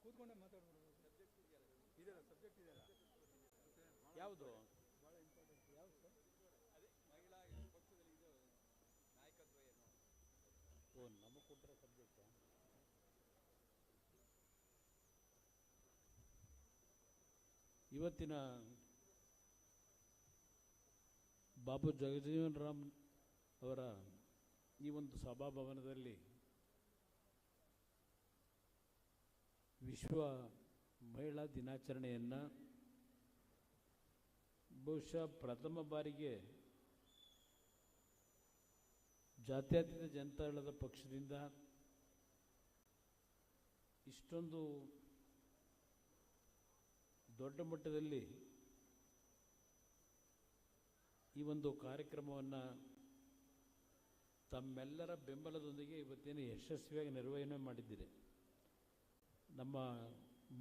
ಕೂತ್ಕೊಂಡೆ ಮಾತಾಡ್ಬೋದು. ಇದೆಯಲ್ಲ ಸಬ್ಜೆಕ್ಟ್ ಇದೆಯಲ್ಲ, ಯಾವುದು ಭಾಳ ಇಂಪಾರ್ಟೆಂಟ್. ಯಾವುದು ಸರ್? ಅದೇ ಮಹಿಳಾ ಪಕ್ಷದಲ್ಲಿ ಇದು ನಾಯಕತ್ವ ಏನು? ಓ, ನಮಗೆ ಕೊಟ್ಟಿರೋ ಸಬ್ಜೆಕ್ಟ್. ಇವತ್ತಿನ ಬಾಬು ಜಗಜೀವನ್ ರಾಮ್ ಅವರ ಈ ಒಂದು ಸಭಾಭವನದಲ್ಲಿ ವಿಶ್ವ ಮಹಿಳಾ ದಿನಾಚರಣೆಯನ್ನು ಬಹುಶಃ ಪ್ರಥಮ ಬಾರಿಗೆ ಜಾತ್ಯತೀತ ಜನತಾದಳದ ಪಕ್ಷದಿಂದ ಇಷ್ಟೊಂದು ದೊಡ್ಡ ಮಟ್ಟದಲ್ಲಿ ಈ ಒಂದು ಕಾರ್ಯಕ್ರಮವನ್ನು ತಮ್ಮೆಲ್ಲರ ಬೆಂಬಲದೊಂದಿಗೆ ಇವತ್ತೇನು ಯಶಸ್ವಿಯಾಗಿ ನಿರ್ವಹಣೆ ಮಾಡಿದ್ದೀರಿ. ನಮ್ಮ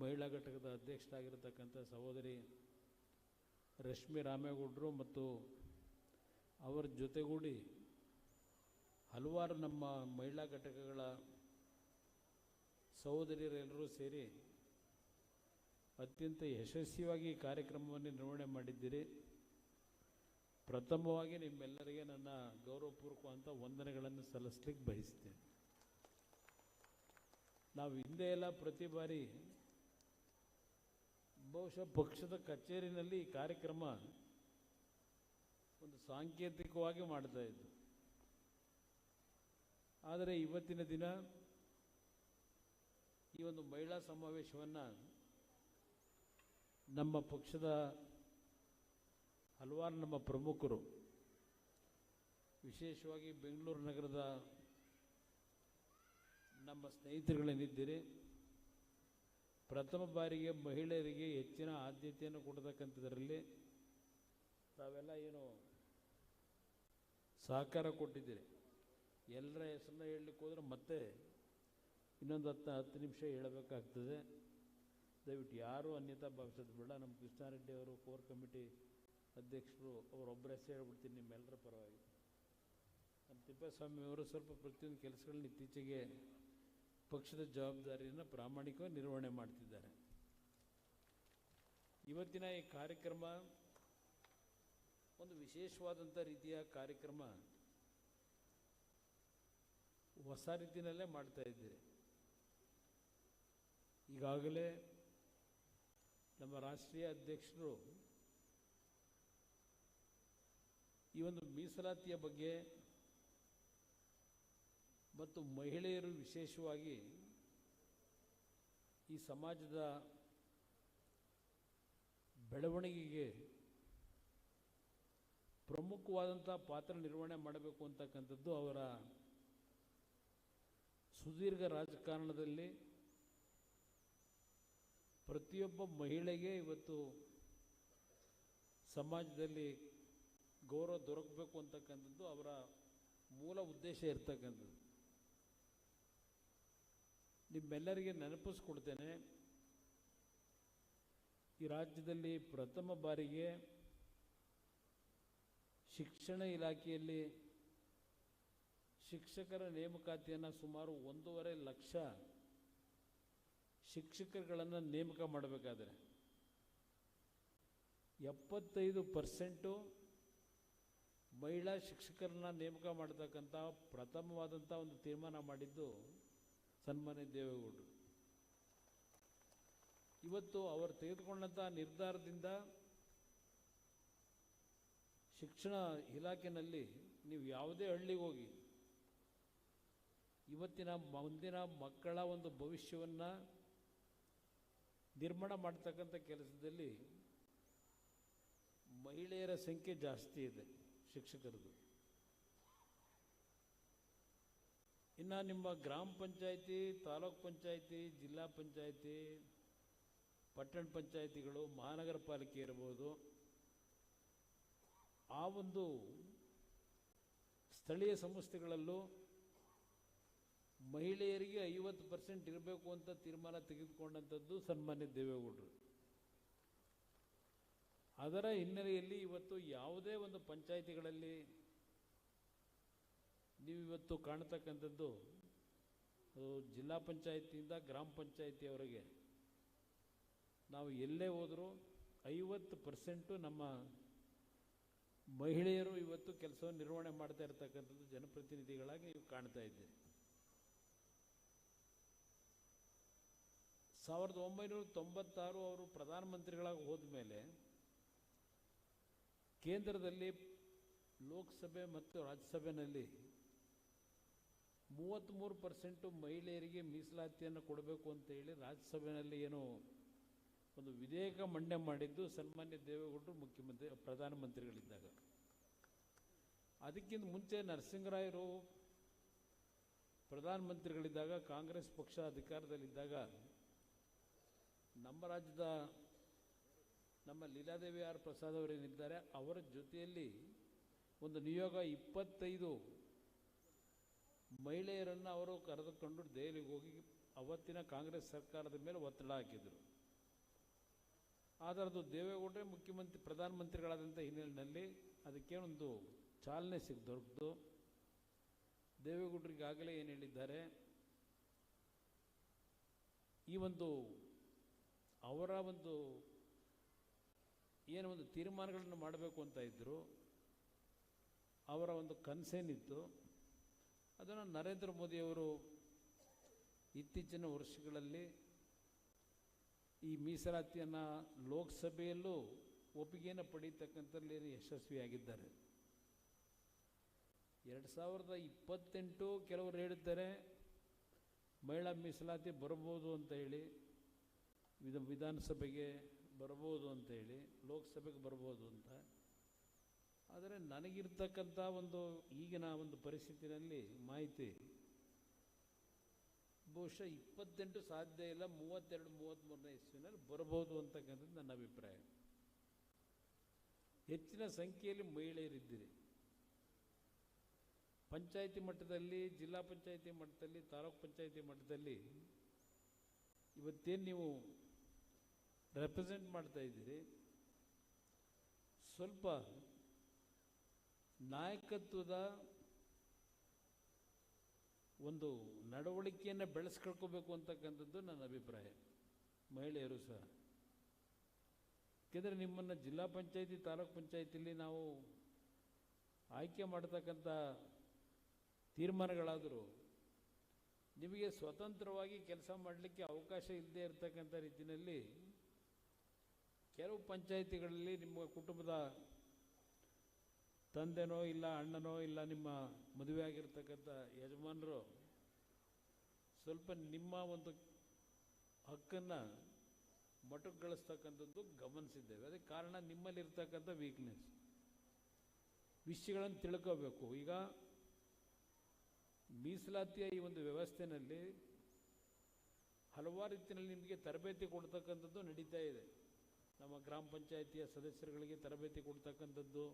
ಮಹಿಳಾ ಘಟಕದ ಅಧ್ಯಕ್ಷರಾಗಿರತಕ್ಕಂಥ ಸಹೋದರಿ ರಶ್ಮಿ ರಾಮೇಗೌಡರು ಮತ್ತು ಅವರ ಜೊತೆಗೂಡಿ ಹಲವಾರು ನಮ್ಮ ಮಹಿಳಾ ಘಟಕಗಳ ಸಹೋದರಿಯರೆಲ್ಲರೂ ಸೇರಿ ಅತ್ಯಂತ ಯಶಸ್ವಿಯಾಗಿ ಈ ಕಾರ್ಯಕ್ರಮವನ್ನು ನಿರ್ವಹಣೆ ಮಾಡಿದ್ದೀರಿ. ಪ್ರಥಮವಾಗಿ ನಿಮ್ಮೆಲ್ಲರಿಗೆ ನನ್ನ ಗೌರವಪೂರ್ವಕವಾದಂಥ ವಂದನೆಗಳನ್ನು ಸಲ್ಲಿಸಲಿಕ್ಕೆ ಬಯಸ್ತೇನೆ. ನಾವು ಹಿಂದೆ ಎಲ್ಲ ಪ್ರತಿ ಬಾರಿ ಬಹುಶಃ ಪಕ್ಷದ ಕಚೇರಿನಲ್ಲಿ ಈ ಕಾರ್ಯಕ್ರಮ ಒಂದು ಸಾಂಕೇತಿಕವಾಗಿ ಮಾಡ್ತಾಯಿದ್ದು. ಆದರೆ ಇವತ್ತಿನ ದಿನ ಈ ಒಂದು ಮಹಿಳಾ ಸಮಾವೇಶವನ್ನು ನಮ್ಮ ಪಕ್ಷದ ಹಲವಾರು ನಮ್ಮ ಪ್ರಮುಖರು, ವಿಶೇಷವಾಗಿ ಬೆಂಗಳೂರು ನಗರದ ನಮ್ಮ ಸ್ನೇಹಿತರುಗಳೇನಿದ್ದೀರಿ, ಪ್ರಥಮ ಬಾರಿಗೆ ಮಹಿಳೆಯರಿಗೆ ಹೆಚ್ಚಿನ ಆದ್ಯತೆಯನ್ನು ಕೊಡತಕ್ಕಂಥದ್ರಲ್ಲಿ ತಾವೆಲ್ಲ ಏನು ಸಹಕಾರ ಕೊಟ್ಟಿದ್ದೀರಿ. ಎಲ್ಲರ ಹೆಸರನ್ನ ಹೇಳಲಿಕ್ಕೆ ಹೋದರೆ ಮತ್ತೆ ಇನ್ನೊಂದು 10 ನಿಮಿಷ ಹೇಳಬೇಕಾಗ್ತದೆ. ದಯವಿಟ್ಟು ಯಾರೂ ಅನ್ಯತಾ ಭಾವಿಸೋದು ಬೇಡ. ನಮ್ಮ ಕೃಷ್ಣಾರೆಡ್ಡಿ ಅವರು ಕೋರ್ ಕಮಿಟಿ ಅಧ್ಯಕ್ಷರು, ಅವರೊಬ್ಬರ ಹೆಸರು ಹೇಳ್ಬಿಡ್ತೀನಿ ನಿಮ್ಮೆಲ್ಲರ ಪರವಾಗಿ. ನಮ್ಮ ತಿಪ್ಪೇಸ್ವಾಮಿಯವರು ಸ್ವಲ್ಪ ಪ್ರತಿಯೊಂದು ಕೆಲಸಗಳನ್ನ ಇತ್ತೀಚೆಗೆ ಪಕ್ಷದ ಜವಾಬ್ದಾರಿಯನ್ನು ಪ್ರಾಮಾಣಿಕವಾಗಿ ನಿರ್ವಹಣೆ ಮಾಡ್ತಿದ್ದಾರೆ. ಇವತ್ತಿನ ಈ ಕಾರ್ಯಕ್ರಮ ಒಂದು ವಿಶೇಷವಾದಂಥ ರೀತಿಯ ಕಾರ್ಯಕ್ರಮ, ಹೊಸ ರೀತಿಯಲ್ಲೇ ಮಾಡ್ತಾ ಇದ್ದೀರಿ. ಈಗಾಗಲೇ ನಮ್ಮ ರಾಷ್ಟ್ರೀಯ ಅಧ್ಯಕ್ಷರು ಈ ಒಂದು ಮೀಸಲಾತಿಯ ಬಗ್ಗೆ ಮತ್ತು ಮಹಿಳೆಯರು ವಿಶೇಷವಾಗಿ ಈ ಸಮಾಜದ ಬೆಳವಣಿಗೆಗೆ ಪ್ರಮುಖವಾದಂಥ ಪಾತ್ರ ನಿರ್ವಹಣೆ ಮಾಡಬೇಕು ಅಂತಕ್ಕಂಥದ್ದು ಅವರ ಸುದೀರ್ಘ ರಾಜಕಾರಣದಲ್ಲಿ ಪ್ರತಿಯೊಬ್ಬ ಮಹಿಳೆಗೆ ಇವತ್ತು ಸಮಾಜದಲ್ಲಿ ಗೌರವ ದೊರಕಬೇಕು ಅಂತಕ್ಕಂಥದ್ದು ಅವರ ಮೂಲ ಉದ್ದೇಶ ಇರ್ತಕ್ಕಂಥದ್ದು. ನಿಮ್ಮೆಲ್ಲರಿಗೆ ನೆನಪಿಸ್ಕೊಡ್ತೇನೆ, ಈ ರಾಜ್ಯದಲ್ಲಿ ಪ್ರಥಮ ಬಾರಿಗೆ ಶಿಕ್ಷಣ ಇಲಾಖೆಯಲ್ಲಿ ಶಿಕ್ಷಕರ ನೇಮಕಾತಿಯನ್ನು ಸುಮಾರು 1.5 ಲಕ್ಷ ಶಿಕ್ಷಕರುಗಳನ್ನು ನೇಮಕ ಮಾಡಬೇಕಾದ್ರೆ 75% ಮಹಿಳಾ ಶಿಕ್ಷಕರನ್ನ ನೇಮಕ ಮಾಡತಕ್ಕಂಥ ಪ್ರಥಮವಾದಂಥ ಒಂದು ತೀರ್ಮಾನ ಮಾಡಿದ್ದು ಸನ್ಮಾನ್ಯ ದೇವೇಗೌಡರು. ಇವತ್ತು ಅವರು ತೆಗೆದುಕೊಂಡಂಥ ನಿರ್ಧಾರದಿಂದ ಶಿಕ್ಷಣ ಇಲಾಖೆಯಲ್ಲಿ ನೀವು ಯಾವುದೇ ಹಳ್ಳಿಗೆ ಹೋಗಿ ಇವತ್ತಿನ ಮುಂದಿನ ಮಕ್ಕಳ ಒಂದು ಭವಿಷ್ಯವನ್ನು ನಿರ್ಮಾಣ ಮಾಡ್ತಕ್ಕಂಥ ಕೆಲಸದಲ್ಲಿ ಮಹಿಳೆಯರ ಸಂಖ್ಯೆ ಜಾಸ್ತಿ ಇದೆ ಶಿಕ್ಷಕರದು. ಇನ್ನು ನಿಮ್ಮ ಗ್ರಾಮ ಪಂಚಾಯಿತಿ, ತಾಲೂಕ್ ಪಂಚಾಯಿತಿ, ಜಿಲ್ಲಾ ಪಂಚಾಯಿತಿ, ಪಟ್ಟಣ ಪಂಚಾಯಿತಿಗಳು, ಮಹಾನಗರ ಪಾಲಿಕೆ ಇರ್ಬೋದು, ಆ ಒಂದು ಸ್ಥಳೀಯ ಸಂಸ್ಥೆಗಳಲ್ಲೂ ಮಹಿಳೆಯರಿಗೆ 50% ಇರಬೇಕು ಅಂತ ತೀರ್ಮಾನ ತೆಗೆದುಕೊಂಡಂಥದ್ದು ಸನ್ಮಾನ್ಯ ದೇವೇಗೌಡರು. ಅದರ ಹಿನ್ನೆಲೆಯಲ್ಲಿ ಇವತ್ತು ಯಾವುದೇ ಒಂದು ಪಂಚಾಯಿತಿಗಳಲ್ಲಿ ನೀವು ಇವತ್ತು ಕಾಣತಕ್ಕಂಥದ್ದು ಜಿಲ್ಲಾ ಪಂಚಾಯಿತಿಯಿಂದ ಗ್ರಾಮ ಪಂಚಾಯಿತಿಯವರೆಗೆ ನಾವು ಎಲ್ಲೇ ಹೋದರೂ 50% ನಮ್ಮ ಮಹಿಳೆಯರು ಇವತ್ತು ಕೆಲಸವನ್ನು ನಿರ್ವಹಣೆ ಮಾಡ್ತಾ ಇರ್ತಕ್ಕಂಥದ್ದು ಜನಪ್ರತಿನಿಧಿಗಳಾಗಿ ನೀವು ಕಾಣ್ತಾ ಇದ್ದೀರಿ. 1996 ಅವರು ಪ್ರಧಾನಮಂತ್ರಿಗಳಾಗಿ ಹೋದ ಮೇಲೆ ಕೇಂದ್ರದಲ್ಲಿ ಲೋಕಸಭೆ ಮತ್ತು ರಾಜ್ಯಸಭೆಯಲ್ಲಿ 33% ಮಹಿಳೆಯರಿಗೆ ಮೀಸಲಾತಿಯನ್ನು ಕೊಡಬೇಕು ಅಂತ ಹೇಳಿ ರಾಜ್ಯಸಭೆಯಲ್ಲಿ ಏನೋ ಒಂದು ವಿಧೇಯಕ ಮಂಡನೆ ಮಾಡಿದ್ದು ಸನ್ಮಾನ್ಯ ದೇವೇಗೌಡರು ಪ್ರಧಾನಮಂತ್ರಿಗಳಿದ್ದಾಗ. ಅದಕ್ಕಿಂತ ಮುಂಚೆ ನರಸಿಂಹರಾಯರು ಪ್ರಧಾನಮಂತ್ರಿಗಳಿದ್ದಾಗ, ಕಾಂಗ್ರೆಸ್ ಪಕ್ಷ ಅಧಿಕಾರದಲ್ಲಿದ್ದಾಗ ನಮ್ಮ ರಾಜ್ಯದ ನಮ್ಮ ಲೀಲಾದೇವಿ ಆರ್ ಪ್ರಸಾದ್ ಅವರೇನಿದ್ದಾರೆ ಅವರ ಜೊತೆಯಲ್ಲಿ ಒಂದು ನಿಯೋಗ 25 ಮಹಿಳೆಯರನ್ನು ಅವರು ಕರೆದುಕೊಂಡು ದೆಹಲಿಗೆ ಹೋಗಿ ಅವತ್ತಿನ ಕಾಂಗ್ರೆಸ್ ಸರ್ಕಾರದ ಮೇಲೆ ಒತ್ತಡ ಹಾಕಿದರು. ಆದರೆ ಅದು ದೇವೇಗೌಡರೇ ಪ್ರಧಾನಮಂತ್ರಿಗಳಾದಂಥ ಹಿನ್ನೆಲೆಯಲ್ಲಿ ಅದಕ್ಕೆ ಒಂದು ಚಾಲನೆ ದೊರಕಿತು. ದೇವೇಗೌಡರಿಗಾಗಲೇ ಏನು ಹೇಳಿದ್ದಾರೆ, ಈ ಒಂದು ಅವರ ಒಂದು ಏನು ಒಂದು ತೀರ್ಮಾನಗಳನ್ನು ಮಾಡಬೇಕು ಅಂತ ಇದ್ದರು, ಅವರ ಒಂದು ಕನಸೇನಿತ್ತು ಅದನ್ನು ನರೇಂದ್ರ ಮೋದಿಯವರು ಇತ್ತೀಚಿನ ವರ್ಷಗಳಲ್ಲಿ ಈ ಮೀಸಲಾತಿಯನ್ನು ಲೋಕಸಭೆಯಲ್ಲೂ ಒಪ್ಪಿಗೆಯನ್ನು ಪಡೀತಕ್ಕಂಥಲ್ಲಿ ಯಶಸ್ವಿಯಾಗಿದ್ದಾರೆ. 2028 ಕೆಲವರು ಹೇಳಿದ್ದಾರೆ ಮಹಿಳಾ ಮೀಸಲಾತಿ ಬರಬಹುದು ಅಂತ ಹೇಳಿ, ವಿಧಾನಸಭೆಗೆ ಬರ್ಬೋದು ಅಂತ ಹೇಳಿ, ಲೋಕಸಭೆಗೆ ಬರ್ಬೋದು ಅಂತ. ಆದರೆ ನನಗಿರ್ತಕ್ಕಂಥ ಒಂದು ಈಗಿನ ಒಂದು ಪರಿಸ್ಥಿತಿನಲ್ಲಿ ಮಾಹಿತಿ ಬಹುಶಃ 28 ಸಾಧ್ಯ ಇಲ್ಲ, 32-33ನೇ ಇಸ್ವಿನಲ್ಲಿ ಬರ್ಬೋದು ಅಂತಕ್ಕಂಥದ್ದು ನನ್ನ ಅಭಿಪ್ರಾಯ. ಹೆಚ್ಚಿನ ಸಂಖ್ಯೆಯಲ್ಲಿ ಮಹಿಳೆಯರಿದ್ದೀರಿ. ಪಂಚಾಯಿತಿ ಮಟ್ಟದಲ್ಲಿ, ಜಿಲ್ಲಾ ಪಂಚಾಯಿತಿ ಮಟ್ಟದಲ್ಲಿ, ತಾಲೂಕು ಪಂಚಾಯಿತಿ ಮಟ್ಟದಲ್ಲಿ ಇವತ್ತೇನು ನೀವು ರೆಪ್ರೆಸೆಂಟ್ ಮಾಡ್ತಾ ಇದ್ದೀರಿ, ಸ್ವಲ್ಪ ನಾಯಕತ್ವದ ಒಂದು ನಡವಳಿಕೆಯನ್ನು ಬೆಳೆಸ್ಕೊಳ್ಕೋಬೇಕು ಅಂತಕ್ಕಂಥದ್ದು ನನ್ನ ಅಭಿಪ್ರಾಯ. ಮಹಿಳೆಯರು ಸಹ, ಯಾಕೆಂದರೆ ನಿಮ್ಮನ್ನು ಜಿಲ್ಲಾ ಪಂಚಾಯಿತಿ, ತಾಲೂಕು ಪಂಚಾಯಿತಿಯಲ್ಲಿ ನಾವು ಆಯ್ಕೆ ಮಾಡತಕ್ಕಂಥ ತೀರ್ಮಾನಗಳಾದರೂ ನಿಮಗೆ ಸ್ವತಂತ್ರವಾಗಿ ಕೆಲಸ ಮಾಡಲಿಕ್ಕೆ ಅವಕಾಶ ಇಲ್ಲದೆ ಇರತಕ್ಕಂಥ ರೀತಿಯಲ್ಲಿ ಕೆಲವು ಪಂಚಾಯಿತಿಗಳಲ್ಲಿ ನಿಮ್ಮ ಕುಟುಂಬದ ತಂದೆನೋ ಇಲ್ಲ ಅಣ್ಣನೋ ಇಲ್ಲ ನಿಮ್ಮ ಮದುವೆ ಆಗಿರ್ತಕ್ಕಂಥ ಯಜಮಾನರು ಸ್ವಲ್ಪ ನಿಮ್ಮ ಒಂದು ಹಕ್ಕನ್ನು ಮೊಟಕುಗೊಳಿಸ್ತಕ್ಕಂಥದ್ದು ಗಮನಿಸಿದ್ದೇವೆ. ಅದಕ್ಕೆ ಕಾರಣ ನಿಮ್ಮಲ್ಲಿರ್ತಕ್ಕಂಥ ವೀಕ್ನೆಸ್. ವಿಷಯಗಳನ್ನು ತಿಳ್ಕೋಬೇಕು. ಈಗ ಮೀಸಲಾತಿಯ ಈ ಒಂದು ವ್ಯವಸ್ಥೆಯಲ್ಲಿ ಹಲವಾರು ರೀತಿಯಲ್ಲಿ ನಿಮಗೆ ತರಬೇತಿ ಕೊಡ್ತಕ್ಕಂಥದ್ದು ನಡೀತಾ ಇದೆ. ನಮ್ಮ ಗ್ರಾಮ ಪಂಚಾಯಿತಿಯ ಸದಸ್ಯರುಗಳಿಗೆ ತರಬೇತಿ ಕೊಡ್ತಕ್ಕಂಥದ್ದು,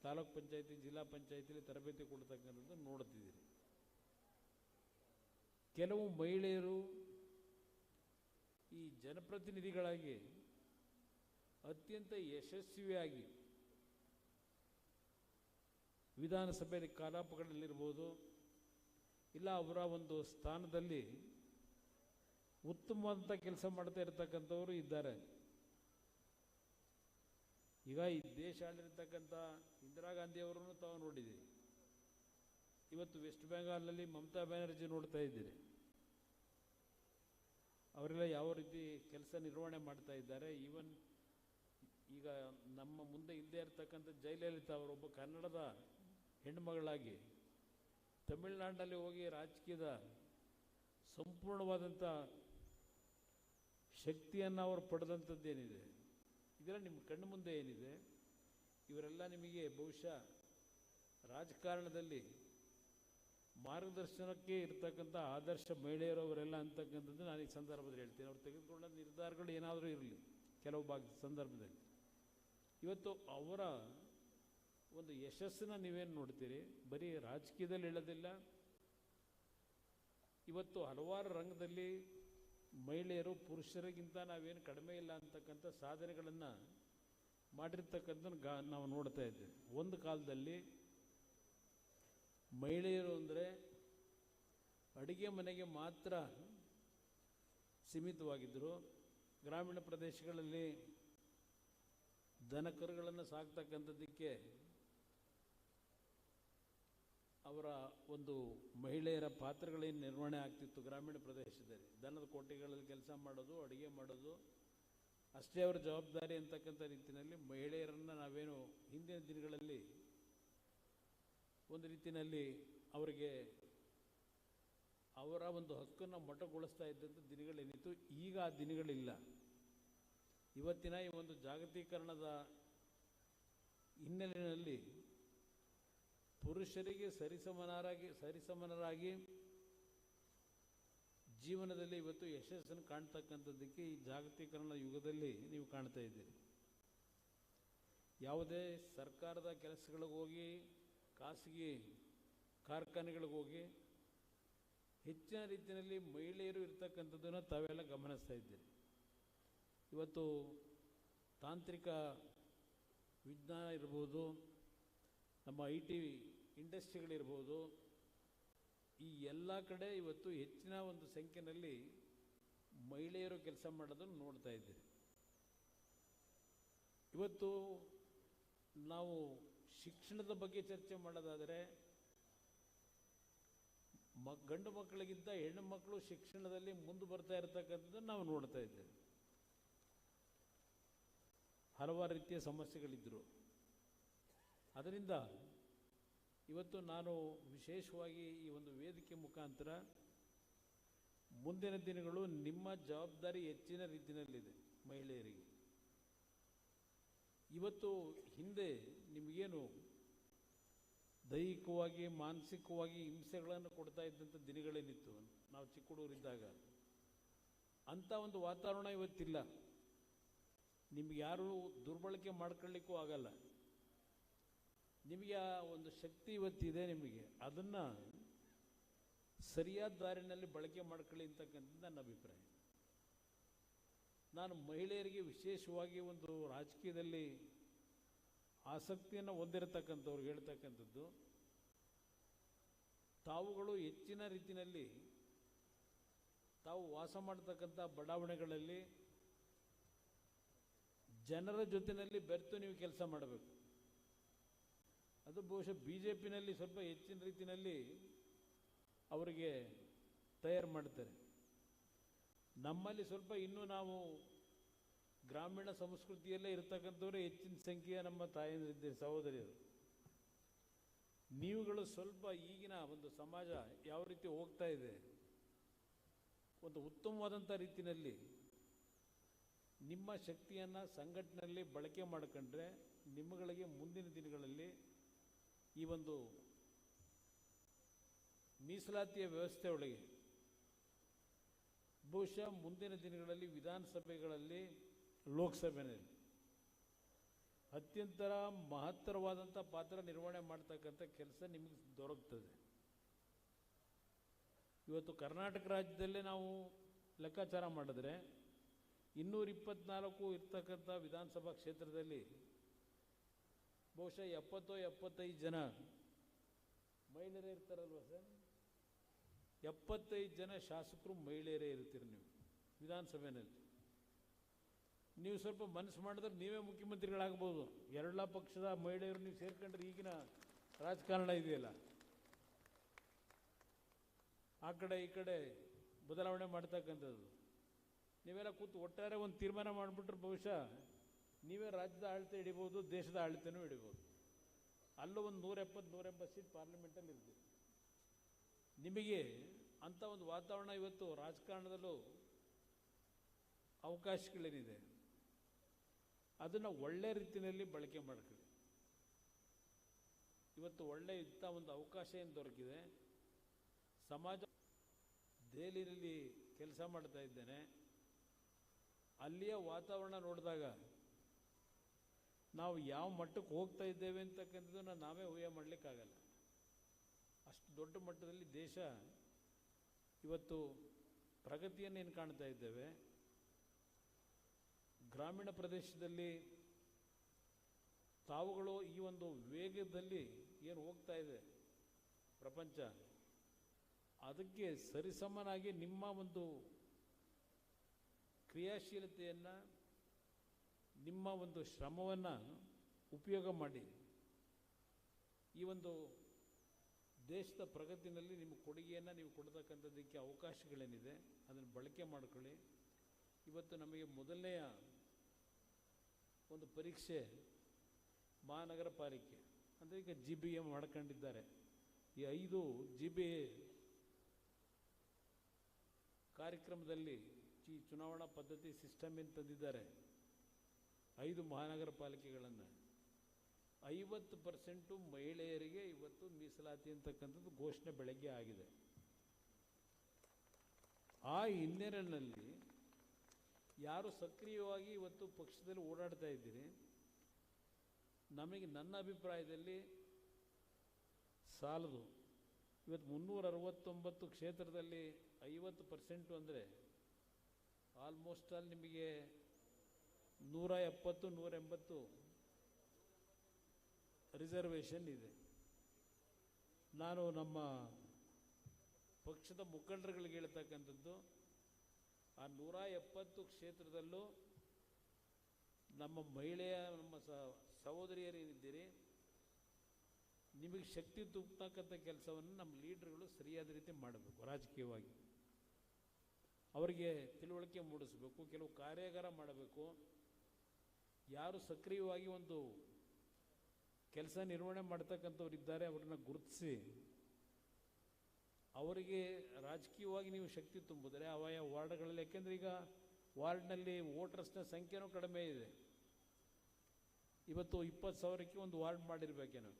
ತಾಲೂಕು ಪಂಚಾಯಿತಿ, ಜಿಲ್ಲಾ ಪಂಚಾಯಿತಿಯಲ್ಲಿ ತರಬೇತಿ ಕೊಡ್ತಕ್ಕಂಥದ್ದು ನೋಡ್ತಿದ್ದೀರಿ. ಕೆಲವು ಮಹಿಳೆಯರು ಈ ಜನಪ್ರತಿನಿಧಿಗಳಾಗಿ ಅತ್ಯಂತ ಯಶಸ್ವಿಯಾಗಿ ವಿಧಾನಸಭೆಯಲ್ಲಿ ಕಲಾಪಗಳಲ್ಲಿರ್ಬೋದು, ಇಲ್ಲ ಅವರ ಒಂದು ಸ್ಥಾನದಲ್ಲಿ ಉತ್ತಮವಾದಂಥ ಕೆಲಸ ಮಾಡ್ತಾ ಇರತಕ್ಕಂಥವರು ಇದ್ದಾರೆ. ಈಗ ಈ ದೇಶ ಆಳಿರ್ತಕ್ಕಂಥ ಇಂದಿರಾ ಗಾಂಧಿಯವರನ್ನು ತಾವು ನೋಡಿದ್ದೀರಿ. ಇವತ್ತು ವೆಸ್ಟ್ ಬೆಂಗಾಲ್ನಲ್ಲಿ ಮಮತಾ ಬ್ಯಾನರ್ಜಿ ನೋಡ್ತಾ ಇದ್ದೀರಿ. ಅವರೆಲ್ಲ ಯಾವ ರೀತಿ ಕೆಲಸ ನಿರ್ವಹಣೆ ಮಾಡ್ತಾ ಇದ್ದಾರೆ. ಈವನ್ ಈಗ ನಮ್ಮ ಮುಂದೆ ಇಲ್ಲದೆ ಇರತಕ್ಕಂಥ ಜಯಲಲಿತಾ ಅವರೊಬ್ಬ ಕನ್ನಡದ ಹೆಣ್ಣುಮಗಳಾಗಿ ತಮಿಳುನಾಡಿನಲ್ಲಿ ಹೋಗಿ ರಾಜಕೀಯದ ಸಂಪೂರ್ಣವಾದಂಥ ಶಕ್ತಿಯನ್ನು ಅವರು ಪಡೆದಂಥದ್ದೇನಿದೆ, ಇದೆಲ್ಲ ನಿಮ್ಮ ಕಣ್ಣು ಮುಂದೆ ಏನಿದೆ, ಇವರೆಲ್ಲ ನಿಮಗೆ ಬಹುಶಃ ರಾಜಕಾರಣದಲ್ಲಿ ಮಾರ್ಗದರ್ಶನಕ್ಕೆ ಇರ್ತಕ್ಕಂಥ ಆದರ್ಶ ಮಹಿಳೆಯರು ಅವರೆಲ್ಲ ಅಂತಕ್ಕಂಥದ್ದು ನಾನು ಈ ಸಂದರ್ಭದಲ್ಲಿ ಹೇಳ್ತೀನಿ. ಅವ್ರು ತೆಗೆದುಕೊಂಡ ನಿರ್ಧಾರಗಳು ಏನಾದರೂ ಇರಲಿ ಕೆಲವು ಸಂದರ್ಭದಲ್ಲಿ, ಇವತ್ತು ಅವರ ಒಂದು ಯಶಸ್ಸನ್ನು ನೀವೇನು ನೋಡ್ತೀರಿ, ಬರೀ ರಾಜಕೀಯದಲ್ಲಿ ಹೇಳೋದಿಲ್ಲ, ಇವತ್ತು ಹಲವಾರು ರಂಗದಲ್ಲಿ ಮಹಿಳೆಯರು ಪುರುಷರಿಗಿಂತ ನಾವೇನು ಕಡಿಮೆ ಇಲ್ಲ ಅಂತಕ್ಕಂಥ ಸಾಧನೆಗಳನ್ನು ಮಾಡಿರ್ತಕ್ಕಂಥದ್ದು ನಾವು ನೋಡ್ತಾ ಇದ್ದೇವೆ. ಒಂದು ಕಾಲದಲ್ಲಿ ಮಹಿಳೆಯರು ಅಂದರೆ ಅಡುಗೆ ಮನೆಗೆ ಮಾತ್ರ ಸೀಮಿತವಾಗಿದ್ದರು. ಗ್ರಾಮೀಣ ಪ್ರದೇಶಗಳಲ್ಲಿ ದನ ಕರುಗಳನ್ನು ಸಾಕ್ತಕ್ಕಂಥದ್ದಕ್ಕೆ ಅವರ ಒಂದು ಮಹಿಳೆಯರ ಪಾತ್ರಗಳೇನು ನಿರ್ವಹಣೆ ಆಗ್ತಿತ್ತು ಗ್ರಾಮೀಣ ಪ್ರದೇಶದಲ್ಲಿ, ದನದ ಕೋಟೆಗಳಲ್ಲಿ ಕೆಲಸ ಮಾಡೋದು, ಅಡುಗೆ ಮಾಡೋದು ಅಷ್ಟೇ ಅವರ ಜವಾಬ್ದಾರಿ ಅಂತಕ್ಕಂಥ ರೀತಿಯಲ್ಲಿ ಮಹಿಳೆಯರನ್ನು ನಾವೇನು ಹಿಂದಿನ ದಿನಗಳಲ್ಲಿ ಒಂದು ರೀತಿಯಲ್ಲಿ ಅವರಿಗೆ ಅವರ ಒಂದು ಹಕ್ಕನ್ನು ಮೊಟಕುಗೊಳಿಸ್ತಾ ಇದ್ದಂಥ ದಿನಗಳೇನಿತ್ತು, ಈಗ ಆ ದಿನಗಳಿಲ್ಲ. ಇವತ್ತಿನ ಈ ಒಂದು ಜಾಗತೀಕರಣದ ಹಿನ್ನೆಲೆಯಲ್ಲಿ ಪುರುಷರಿಗೆ ಸರಿಸಮನರಾಗಿ ಜೀವನದಲ್ಲಿ ಇವತ್ತು ಯಶಸ್ಸನ್ನು ಕಾಣ್ತಕ್ಕಂಥದ್ದಕ್ಕೆ ಈ ಜಾಗತೀಕರಣ ಯುಗದಲ್ಲಿ ನೀವು ಕಾಣ್ತಾ ಇದ್ದೀರಿ. ಯಾವುದೇ ಸರ್ಕಾರದ ಕೆಲಸಗಳಿಗೆ ಹೋಗಿ, ಖಾಸಗಿ ಕಾರ್ಖಾನೆಗಳಿಗೆ ಹೋಗಿ ಹೆಚ್ಚಿನ ರೀತಿಯಲ್ಲಿ ಮಹಿಳೆಯರು ಇರ್ತಕ್ಕಂಥದ್ದನ್ನು ತಾವೆಲ್ಲ ಗಮನಿಸ್ತಾ ಇದ್ದೀರಿ. ಇವತ್ತು ತಾಂತ್ರಿಕ ವಿಜ್ಞಾನ ಇರ್ಬೋದು, ನಮ್ಮ IT ಇಂಡಸ್ಟ್ರಿಗಳಿರ್ಬೋದು, ಈ ಎಲ್ಲ ಕಡೆ ಇವತ್ತು ಹೆಚ್ಚಿನ ಒಂದು ಸಂಖ್ಯೆಯಲ್ಲಿ ಮಹಿಳೆಯರು ಕೆಲಸ ಮಾಡೋದನ್ನು ನೋಡ್ತಾ ಇದ್ದೀರಿ. ಇವತ್ತು ನಾವು ಶಿಕ್ಷಣದ ಬಗ್ಗೆ ಚರ್ಚೆ ಮಾಡೋದಾದರೆ ಗಂಡು ಮಕ್ಕಳಿಗಿಂತ ಹೆಣ್ಣು ಮಕ್ಕಳು ಶಿಕ್ಷಣದಲ್ಲಿ ಮುಂದೆ ಬರ್ತಾ ಇರತಕ್ಕಂಥದ್ದನ್ನು ನಾವು ನೋಡ್ತಾ ಇದ್ದೇವೆ. ಹಲವಾರು ರೀತಿಯ ಸಮಸ್ಯೆಗಳಿದ್ದರು. ಅದರಿಂದ ಇವತ್ತು ನಾನು ವಿಶೇಷವಾಗಿ ಈ ಒಂದು ವೇದಿಕೆ ಮುಖಾಂತರ ಮುಂದಿನ ದಿನಗಳು ನಿಮ್ಮ ಜವಾಬ್ದಾರಿ ಹೆಚ್ಚಿನ ರೀತಿಯಲ್ಲಿದೆ ಮಹಿಳೆಯರಿಗೆ. ಇವತ್ತು ಹಿಂದೆ ನಿಮಗೇನು ದೈಹಿಕವಾಗಿ ಮಾನಸಿಕವಾಗಿ ಹಿಂಸೆಗಳನ್ನು ಕೊಡ್ತಾ ಇದ್ದಂಥ ದಿನಗಳೇನಿತ್ತು ನಾವು ಚಿಕ್ಕ ಹುಡುಗರಿದ್ದಾಗ, ಅಂಥ ಒಂದು ವಾತಾವರಣ ಇವತ್ತಿಲ್ಲ. ನಿಮ್ಗೆ ಯಾರೂ ದುರ್ಬಳಕೆ ಮಾಡ್ಕೊಳ್ಳಿಕ್ಕೂ ಆಗಲ್ಲ. ನಿಮಗೆ ಆ ಒಂದು ಶಕ್ತಿ ಇವತ್ತಿದೆ, ನಿಮಗೆ ಅದನ್ನು ಸರಿಯಾದ ದಾರಿನಲ್ಲಿ ಬಳಕೆ ಮಾಡ್ಕೊಳ್ಳಿ ಅಂತಕ್ಕಂಥದ್ದು ನನ್ನ ಅಭಿಪ್ರಾಯ. ನಾನು ಮಹಿಳೆಯರಿಗೆ ವಿಶೇಷವಾಗಿ ಒಂದು ರಾಜಕೀಯದಲ್ಲಿ ಆಸಕ್ತಿಯನ್ನು ಹೊಂದಿರತಕ್ಕಂಥವ್ರಿಗೆ ಹೇಳ್ತಕ್ಕಂಥದ್ದು, ತಾವುಗಳು ಹೆಚ್ಚಿನ ರೀತಿಯಲ್ಲಿ ತಾವು ವಾಸ ಮಾಡತಕ್ಕಂಥ ಬಡಾವಣೆಗಳಲ್ಲಿ ಜನರ ಜೊತೆಯಲ್ಲಿ ಬೆರೆತು ನೀವು ಕೆಲಸ ಮಾಡಬೇಕು. ಅದು ಬಹುಶಃ BJPನಲ್ಲಿ ಸ್ವಲ್ಪ ಹೆಚ್ಚಿನ ರೀತಿಯಲ್ಲಿ ಅವರಿಗೆ ತಯಾರು ಮಾಡ್ತಾರೆ. ನಮ್ಮಲ್ಲಿ ಸ್ವಲ್ಪ ಇನ್ನೂ ನಾವು ಗ್ರಾಮೀಣ ಸಂಸ್ಕೃತಿಯಲ್ಲೇ ಇರ್ತಕ್ಕಂಥವರೇ ಹೆಚ್ಚಿನ ಸಂಖ್ಯೆಯ ನಮ್ಮ ತಾಯಂದಿರಿದ್ದಾರೆ, ಸಹೋದರಿಯರು. ನೀವುಗಳು ಸ್ವಲ್ಪ ಈಗಿನ ಒಂದು ಸಮಾಜ ಯಾವ ರೀತಿ ಹೋಗ್ತಾ ಇದೆ, ಒಂದು ಉತ್ತಮವಾದಂಥ ರೀತಿಯಲ್ಲಿ ನಿಮ್ಮ ಶಕ್ತಿಯನ್ನು ಸಂಘಟನೆಯಲ್ಲಿ ಬಳಕೆ ಮಾಡಿಕೊಂಡ್ರೆ ನಿಮ್ಮಗಳಿಗೆ ಮುಂದಿನ ದಿನಗಳಲ್ಲಿ ಈ ಒಂದು ಮೀಸಲಾತಿಯ ವ್ಯವಸ್ಥೆ ಒಳಗೆ ಬಹುಶಃ ಮುಂದಿನ ದಿನಗಳಲ್ಲಿ ವಿಧಾನಸಭೆಗಳಲ್ಲಿ, ಲೋಕಸಭೆಯಲ್ಲಿ ಅತ್ಯಂತ ಮಹತ್ತರವಾದಂಥ ಪಾತ್ರ ನಿರ್ವಹಣೆ ಮಾಡ್ತಕ್ಕಂಥ ಕೆಲಸ ನಿಮಗೆ ದೊರಕ್ತದೆ. ಇವತ್ತು ಕರ್ನಾಟಕ ರಾಜ್ಯದಲ್ಲೇ ನಾವು ಲೆಕ್ಕಾಚಾರ ಮಾಡಿದ್ರೆ 224 ಇರ್ತಕ್ಕಂಥ ವಿಧಾನಸಭಾ ಕ್ಷೇತ್ರದಲ್ಲಿ ಬಹುಶಃ 70-75 ಜನ ಮಹಿಳೆಯರೇ ಇರ್ತಾರಲ್ವ ಸರ್? 75 ಜನ ಶಾಸಕರು ಮಹಿಳೆಯರೇ ಇರ್ತೀರಿ ನೀವು ವಿಧಾನಸಭೆಯಲ್ಲಿ. ನೀವು ಸ್ವಲ್ಪ ಮನಸ್ಸು ಮಾಡಿದ್ರೆ ನೀವೇ ಮುಖ್ಯಮಂತ್ರಿಗಳಾಗ್ಬೋದು. ಎಲ್ಲ ಪಕ್ಷದ ಮಹಿಳೆಯರು ನೀವು ಸೇರ್ಕೊಂಡ್ರೆ ಈಗಿನ ರಾಜಕಾರಣ ಇದೆಯಲ್ಲ, ಆ ಕಡೆ ಈ ಕಡೆ ಬದಲಾವಣೆ ಮಾಡ್ತಕ್ಕಂಥದ್ದು. ನೀವೆಲ್ಲ ಕೂತು ಒಟ್ಟಾರೆ ಒಂದು ತೀರ್ಮಾನ ಮಾಡಿಬಿಟ್ರೆ ಬಹುಶಃ ನೀವೇ ರಾಜ್ಯದ ಆಡಳಿತ ಹಿಡಿಬೋದು, ದೇಶದ ಆಡಳಿತನೂ ಹಿಡಿಬೋದು. ಅಲ್ಲೂ ಒಂದು 170-180 ಸೀಟ್ ಪಾರ್ಲಿಮೆಂಟಲ್ಲಿ ಇರ್ತೀವಿ. ನಿಮಗೆ ಅಂಥ ಒಂದು ವಾತಾವರಣ ಇವತ್ತು ರಾಜಕಾರಣದಲ್ಲೂ ಅವಕಾಶಗಳೇನಿದೆ ಅದನ್ನು ಒಳ್ಳೆ ರೀತಿಯಲ್ಲಿ ಬಳಕೆ ಮಾಡ್ಕೊಳ್ಳಿ. ಇವತ್ತು ಒಳ್ಳೆ ಇಂಥ ಒಂದು ಅವಕಾಶ ಏನು ದೊರಕಿದೆ. ಸಮಾಜ ದೆಹಲಿಯಲ್ಲಿ ಕೆಲಸ ಮಾಡ್ತಾ ಇದ್ದೇನೆ, ಅಲ್ಲಿಯ ವಾತಾವರಣ ನೋಡಿದಾಗ ನಾವು ಯಾವ ಮಟ್ಟಕ್ಕೆ ಹೋಗ್ತಾ ಇದ್ದೇವೆ ಅಂತಕ್ಕಂಥದ್ದನ್ನು ನಾವೇ ಊಹೆ ಮಾಡಲಿಕ್ಕಾಗಲ್ಲ. ಅಷ್ಟು ದೊಡ್ಡ ಮಟ್ಟದಲ್ಲಿ ದೇಶ ಇವತ್ತು ಪ್ರಗತಿಯನ್ನು ಏನು ಕಾಣ್ತಾ ಇದ್ದೇವೆ. ಗ್ರಾಮೀಣ ಪ್ರದೇಶದಲ್ಲಿ ತಾವುಗಳು ಈ ಒಂದು ವೇಗದಲ್ಲಿ ಏನು ಹೋಗ್ತಾ ಇದೆ ಪ್ರಪಂಚ, ಅದಕ್ಕೆ ಸರಿಸಮನಾಗಿ ನಿಮ್ಮ ಒಂದು ಕ್ರಿಯಾಶೀಲತೆಯನ್ನು, ನಿಮ್ಮ ಒಂದು ಶ್ರಮವನ್ನು ಉಪಯೋಗ ಮಾಡಿ ಈ ಒಂದು ದೇಶದ ಪ್ರಗತಿನಲ್ಲಿ ನಿಮ್ಮ ಕೊಡುಗೆಯನ್ನು ನೀವು ಕೊಡ್ತಕ್ಕಂಥದ್ದಕ್ಕೆ ಅವಕಾಶಗಳೇನಿದೆ ಅದನ್ನು ಬಳಕೆ ಮಾಡ್ಕೊಳ್ಳಿ. ಇವತ್ತು ನಮಗೆ ಮೊದಲನೆಯ ಒಂದು ಪರೀಕ್ಷೆ ಮಹಾನಗರ ಪಾಲಿಕೆ ಅಂದರೆ ಈಗ GBA ಮಾಡ್ಕೊಂಡಿದ್ದಾರೆ. ಈ 5 GBA ಕಾರ್ಯಕ್ರಮದಲ್ಲಿ ಈ ಚುನಾವಣಾ ಪದ್ಧತಿ ಸಿಸ್ಟಮ್ ಏನು ತಂದಿದ್ದಾರೆ, 5 ಮಹಾನಗರ ಪಾಲಿಕೆಗಳನ್ನು 50% ಮಹಿಳೆಯರಿಗೆ ಇವತ್ತು ಮೀಸಲಾತಿ ಅಂತಕ್ಕಂಥದ್ದು ಘೋಷಣೆ ಬೆಳಗ್ಗೆ ಆಗಿದೆ. ಆ ಹಿನ್ನೆಲೆಯಲ್ಲಿ ಯಾರು ಸಕ್ರಿಯವಾಗಿ ಇವತ್ತು ಪಕ್ಷದಲ್ಲಿ ಓಡಾಡ್ತಾ ಇದ್ದೀರಿ, ನನ್ನ ಅಭಿಪ್ರಾಯದಲ್ಲಿ ಸಾಲದು. ಇವತ್ತು 369 ಕ್ಷೇತ್ರದಲ್ಲಿ 50% ಅಂದರೆ ಆಲ್ಮೋಸ್ಟ್ ಆಲ್ ನಿಮಗೆ 170, 180 ರಿಸರ್ವೇಷನ್ ಇದೆ. ನಾನು ನಮ್ಮ ಪಕ್ಷದ ಮುಖಂಡರುಗಳಿಗೆ ಹೇಳ್ತಕ್ಕಂಥದ್ದು, ಆ 170 ಕ್ಷೇತ್ರದಲ್ಲೂ ನಮ್ಮ ಮಹಿಳೆಯ ನಮ್ಮ ಸಹೋದರಿಯರೇನಿದ್ದೀರಿ, ನಿಮಗೆ ಶಕ್ತಿ ತುಂಬತಕ್ಕಂಥ ಕೆಲಸವನ್ನು ನಮ್ಮ ಲೀಡರ್ಗಳು ಸರಿಯಾದ ರೀತಿ ಮಾಡಬೇಕು. ರಾಜಕೀಯವಾಗಿ ಅವರಿಗೆ ತಿಳುವಳಿಕೆ ಮೂಡಿಸಬೇಕು, ಕೆಲವು ಕಾರ್ಯಾಗಾರ ಮಾಡಬೇಕು. ಯಾರು ಸಕ್ರಿಯವಾಗಿ ಒಂದು ಕೆಲಸ ನಿರ್ವಹಣೆ ಮಾಡ್ತಕ್ಕಂಥವ್ರು ಇದ್ದಾರೆ ಅವ್ರನ್ನ ಗುರುತಿಸಿ ಅವರಿಗೆ ರಾಜಕೀಯವಾಗಿ ನೀವು ಶಕ್ತಿ ತುಂಬಿದ್ರೆ ಆಯಾ ವಾರ್ಡ್ಗಳಲ್ಲಿ, ಯಾಕೆಂದರೆ ಈಗ ವಾರ್ಡ್ನಲ್ಲಿ ವೋಟರ್ಸ್ನ ಸಂಖ್ಯೆನೂ ಕಡಿಮೆ ಇದೆ. ಇವತ್ತು 20,000ಕ್ಕೆ ಒಂದು ವಾರ್ಡ್ ಮಾಡಿರ್ಬೇಕೇನೋ.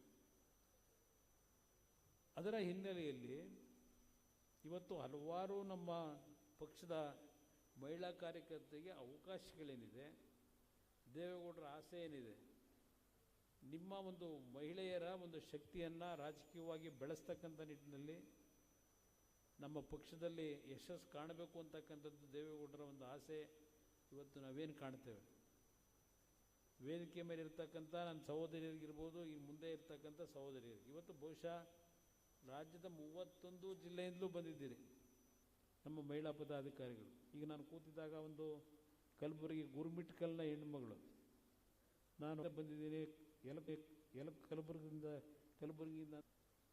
ಅದರ ಹಿನ್ನೆಲೆಯಲ್ಲಿ ಇವತ್ತು ಹಲವಾರು ನಮ್ಮ ಪಕ್ಷದ ಮಹಿಳಾ ಕಾರ್ಯಕರ್ತರಿಗೆ ಅವಕಾಶಗಳೇನಿದೆ, ದೇವೇಗೌಡರ ಆಸೆ ಏನಿದೆ, ನಿಮ್ಮ ಒಂದು ಮಹಿಳೆಯರ ಒಂದು ಶಕ್ತಿಯನ್ನು ರಾಜಕೀಯವಾಗಿ ಬೆಳೆಸ್ತಕ್ಕಂಥ ನಿಟ್ಟಿನಲ್ಲಿ ನಮ್ಮ ಪಕ್ಷದಲ್ಲಿ ಯಶಸ್ಸು ಕಾಣಬೇಕು ಅಂತಕ್ಕಂಥದ್ದು ದೇವೇಗೌಡರ ಒಂದು ಆಸೆ. ಇವತ್ತು ನಾವೇನು ಕಾಣ್ತೇವೆ, ವೇದಿಕೆ ಮೇಲೆ ಇರ್ತಕ್ಕಂಥ ನನ್ನ ಸಹೋದರಿಯರಿಗಿರ್ಬೋದು, ಈ ಮುಂದೆ ಇರ್ತಕ್ಕಂಥ ಸಹೋದರಿಯರಿಗೆ, ಇವತ್ತು ಬಹುಶಃ ರಾಜ್ಯದ 31 ಜಿಲ್ಲೆಯಿಂದಲೂ ಬಂದಿದ್ದೀರಿ ನಮ್ಮ ಮಹಿಳಾ ಪದಾಧಿಕಾರಿಗಳು. ಈಗ ನಾನು ಕೂತಿದ್ದಾಗ ಒಂದು ಕಲಬುರಗಿ ಗುರುಮಿಟ್ಕಲ್ನ ಹೆಣ್ಣುಮಗಳು, ನಾನು ಬಂದಿದ್ದೀನಿ ಕಲಬುರಗಿಯಿಂದ.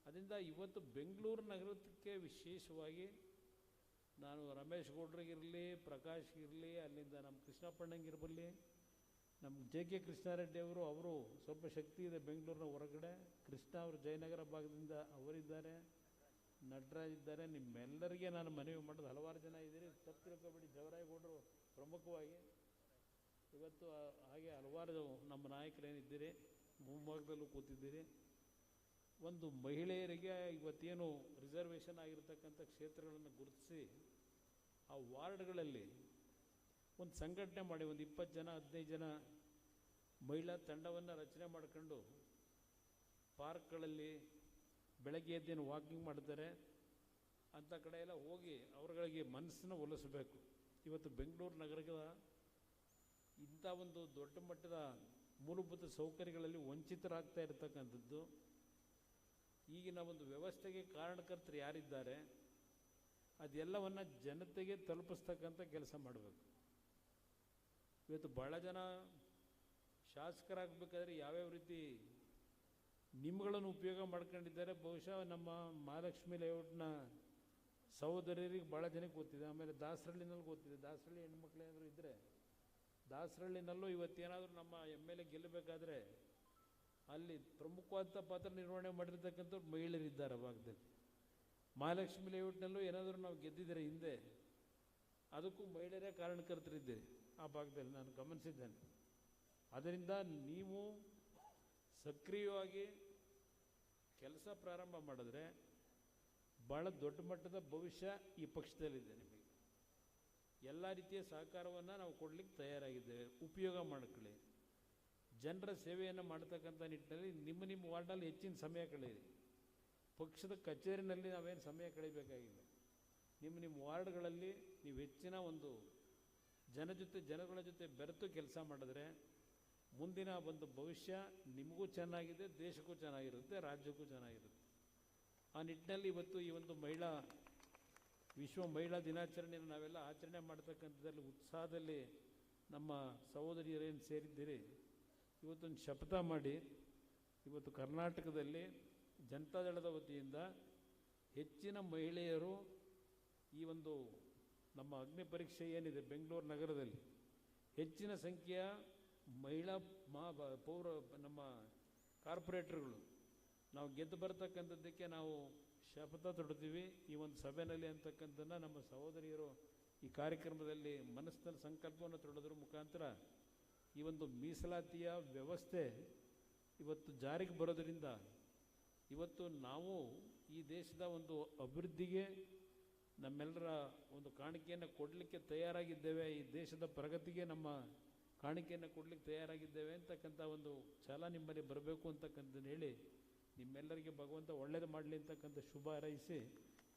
ಅದರಿಂದ ಇವತ್ತು ಬೆಂಗಳೂರು ನಗರಕ್ಕೆ ವಿಶೇಷವಾಗಿ ನಾನು ರಮೇಶ್ ಗೌಡ್ರಿಗಿರಲಿ, ಪ್ರಕಾಶ್ ಇರಲಿ, ಅಲ್ಲಿಂದ ನಮ್ಮ ಕೃಷ್ಣಪ್ಪಣ್ಣಂಗಿರಬಲ್ಲಿ, ನಮ್ಮ JK ಕೃಷ್ಣಾರೆಡ್ಡಿ ಅವರು ಸ್ವಲ್ಪ ಶಕ್ತಿ ಇದೆ ಬೆಂಗಳೂರಿನ ಹೊರಗಡೆ. ಕೃಷ್ಣ ಅವರು ಜಯನಗರ ಭಾಗದಿಂದ ಅವರಿದ್ದಾರೆ, ನಟರಾಜ್ ಇದ್ದಾರೆ. ನಿಮ್ಮೆಲ್ಲರಿಗೆ ನಾನು ಮನವಿ ಮಾಡೋದು, ಹಲವಾರು ಜನ ಇದ್ದೀರಿ, ತಪ್ಪು ತಿಳ್ಕೊಬೇಡಿ. ಜವರಾಯಗೌಡರು ಪ್ರಮುಖವಾಗಿ ಇವತ್ತು, ಹಾಗೆ ಹಲವಾರು ನಮ್ಮ ನಾಯಕರೇನಿದ್ದೀರಿ, ಮುಂಭಾಗದಲ್ಲೂ ಕೂತಿದ್ದೀರಿ. ಒಂದು ಮಹಿಳೆಯರಿಗೆ ಇವತ್ತೇನು ರಿಸರ್ವೇಷನ್ ಆಗಿರ್ತಕ್ಕಂಥ ಕ್ಷೇತ್ರಗಳನ್ನು ಗುರುತಿಸಿ ಆ ವಾರ್ಡ್ಗಳಲ್ಲಿ ಒಂದು ಸಂಘಟನೆ ಮಾಡಿ ಒಂದು 20 ಜನ 15 ಜನ ಮಹಿಳಾ ತಂಡವನ್ನು ರಚನೆ ಮಾಡ್ಕೊಂಡು ಪಾರ್ಕ್ಗಳಲ್ಲಿ ಬೆಳಗ್ಗೆ ಎದ್ದೇನು ವಾಕಿಂಗ್ ಮಾಡ್ತಾರೆ ಅಂಥ ಕಡೆ ಎಲ್ಲ ಹೋಗಿ ಅವರುಗಳಿಗೆ ಮನಸ್ಸನ್ನು ಒಲಿಸಬೇಕು. ಇವತ್ತು ಬೆಂಗಳೂರು ನಗರದ ಇಂಥ ಒಂದು ದೊಡ್ಡ ಮಟ್ಟದ ಮೂಲಭೂತ ಸೌಕರ್ಯಗಳಲ್ಲಿ ವಂಚಿತರಾಗ್ತಾ ಇರತಕ್ಕಂಥದ್ದು, ಈಗಿನ ಒಂದು ವ್ಯವಸ್ಥೆಗೆ ಕಾರಣಕರ್ತರು ಯಾರಿದ್ದಾರೆ ಅದೆಲ್ಲವನ್ನು ಜನತೆಗೆ ತಲುಪಿಸ್ತಕ್ಕಂಥ ಕೆಲಸ ಮಾಡಬೇಕು. ಇವತ್ತು ಭಾಳ ಜನ ಶಾಸಕರಾಗಬೇಕಾದ್ರೆ ಯಾವ್ಯಾವ ರೀತಿ ನಿಮ್ಗಳನ್ನು ಉಪಯೋಗ ಮಾಡ್ಕೊಂಡಿದ್ದಾರೆ. ಬಹುಶಃ ನಮ್ಮ ಮಹಾಲಕ್ಷ್ಮಿ ಲೇಔಟ್ನ ಸಹೋದರಿಯರಿಗೆ ಭಾಳ ಜನಕ್ಕೆ ಗೊತ್ತಿದೆ. ಆಮೇಲೆ ದಾಸರಳ್ಳಿನಲ್ಲಿ ಗೊತ್ತಿದೆ. ದಾಸರಳ್ಳಿ ಹೆಣ್ಮಕ್ಳು ಏನಾದರೂ ಇದ್ದರೆ ದಾಸರಳ್ಳಿನಲ್ಲೂ ಇವತ್ತೇನಾದರೂ ನಮ್ಮ MLA ಗೆಲ್ಲಬೇಕಾದ್ರೆ ಅಲ್ಲಿ ಪ್ರಮುಖವಾದ ಪಾತ್ರ ನಿರ್ವಹಣೆ ಮಾಡಿರ್ತಕ್ಕಂಥವ್ರು ಮಹಿಳೆಯರಿದ್ದಾರೆ ಆ ಭಾಗದಲ್ಲಿ. ಮಹಾಲಕ್ಷ್ಮಿ ಲೇಔಟ್ನಲ್ಲೂ ಏನಾದರೂ ನಾವು ಗೆದ್ದಿದ್ದಾರೆ ಹಿಂದೆ, ಅದಕ್ಕೂ ಮಹಿಳೆಯರೇ ಕಾರಣಕರ್ತರಿದ್ದೀರಿ ಆ ಭಾಗದಲ್ಲಿ, ನಾನು ಗಮನಿಸಿದ್ದೇನೆ. ಅದರಿಂದ ನೀವು ಸಕ್ರಿಯವಾಗಿ ಕೆಲಸ ಪ್ರಾರಂಭ ಮಾಡಿದ್ರೆ ಭಾಳ ದೊಡ್ಡ ಮಟ್ಟದ ಭವಿಷ್ಯ ಈ ಪಕ್ಷದಲ್ಲಿದೆ. ನಿಮಗೆ ಎಲ್ಲ ರೀತಿಯ ಸಹಕಾರವನ್ನು ನಾವು ಕೊಡಲಿಕ್ಕೆ ತಯಾರಾಗಿದ್ದೇವೆ. ಉಪಯೋಗ ಮಾಡ್ಕೊಳ್ಳಿ. ಜನರ ಸೇವೆಯನ್ನು ಮಾಡ್ತಕ್ಕಂಥ ನಿಟ್ಟಿನಲ್ಲಿ ನಿಮ್ಮ ವಾರ್ಡಲ್ಲಿ ಹೆಚ್ಚಿನ ಸಮಯ ಕಳೆಯಿರಿ. ಪಕ್ಷದ ಕಚೇರಿನಲ್ಲಿ ನಾವೇನು ಸಮಯ ಕಳೀಬೇಕಾಗಿಲ್ಲ. ನಿಮ್ಮ ವಾರ್ಡ್ಗಳಲ್ಲಿ ನೀವು ಹೆಚ್ಚಿನ ಒಂದು ಜನಗಳ ಜೊತೆ ಬೆರೆತು ಕೆಲಸ ಮಾಡಿದ್ರೆ ಮುಂದಿನ ಒಂದು ಭವಿಷ್ಯ ನಿಮಗೂ ಚೆನ್ನಾಗಿದೆ, ದೇಶಕ್ಕೂ ಚೆನ್ನಾಗಿರುತ್ತೆ, ರಾಜ್ಯಕ್ಕೂ ಚೆನ್ನಾಗಿರುತ್ತೆ. ಆ ನಿಟ್ಟಿನಲ್ಲಿ ಇವತ್ತು ಈ ಒಂದು ಮಹಿಳಾ ವಿಶ್ವ ಮಹಿಳಾ ದಿನಾಚರಣೆಯನ್ನು ನಾವೆಲ್ಲ ಆಚರಣೆ ಮಾಡ್ತಕ್ಕಂಥದ್ದಲ್ಲಿ ಉತ್ಸಾಹದಲ್ಲಿ ನಮ್ಮ ಸಹೋದರಿಯರೇನು ಸೇರಿದ್ದೀರಿ, ಇವತ್ತೊಂದು ಶಪಥ ಮಾಡಿ ಇವತ್ತು ಕರ್ನಾಟಕದಲ್ಲಿ ಜನತಾದಳದ ವತಿಯಿಂದ ಹೆಚ್ಚಿನ ಮಹಿಳೆಯರು ಈ ಒಂದು ನಮ್ಮ ಅಗ್ನಿ ಪರೀಕ್ಷೆ ಏನಿದೆ ಬೆಂಗಳೂರು ನಗರದಲ್ಲಿ ಹೆಚ್ಚಿನ ಸಂಖ್ಯೆಯ ಮಹಿಳಾ ಪೌರ ನಮ್ಮ ಕಾರ್ಪೊರೇಟರ್ಗಳು ನಾವು ಗೆದ್ದು ಬರ್ತಕ್ಕಂಥದ್ದಕ್ಕೆ ನಾವು ಶಪಥ ತೊಡ್ತೀವಿ ಈ ಒಂದು ಸಭೆಯಲ್ಲಿ ಅಂತಕ್ಕಂಥದ್ದನ್ನು ನಮ್ಮ ಸಹೋದರಿಯರು ಈ ಕಾರ್ಯಕ್ರಮದಲ್ಲಿ ಮನಸ್ಸಿನಲ್ಲಿ ಸಂಕಲ್ಪವನ್ನು ತೊಡೋದ್ರ ಮುಖಾಂತರ ಈ ಒಂದು ಮೀಸಲಾತಿಯ ವ್ಯವಸ್ಥೆ ಇವತ್ತು ಜಾರಿಗೆ ಬರೋದರಿಂದ ಇವತ್ತು ನಾವು ಈ ದೇಶದ ಒಂದು ಅಭಿವೃದ್ಧಿಗೆ ನಮ್ಮೆಲ್ಲರ ಒಂದು ಕಾಣಿಕೆಯನ್ನು ಕೊಡಲಿಕ್ಕೆ ತಯಾರಾಗಿದ್ದೇವೆ, ಈ ದೇಶದ ಪ್ರಗತಿಗೆ ನಮ್ಮ ಕಾಣಿಕೆಯನ್ನು ಕೊಡಲಿಕ್ಕೆ ತಯಾರಾಗಿದ್ದೇವೆ ಅಂತಕ್ಕಂಥ ಒಂದು ಛಲ ನಿಮ್ಮಲ್ಲಿ ಬರಬೇಕು ಅಂತಕ್ಕಂಥದ್ದು ಹೇಳಿ ನಿಮ್ಮೆಲ್ಲರಿಗೆ ಭಗವಂತ ಒಳ್ಳೇದು ಮಾಡಲಿ ಅಂತಕ್ಕಂಥ ಶುಭ ಹಾರೈಸಿ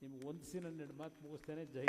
ನಿಮ್ಗೆ ವಂದಿಸಿ ನನ್ನ ಮಾತು ಮುಗಿಸ್ತೇನೆ. ಜೈ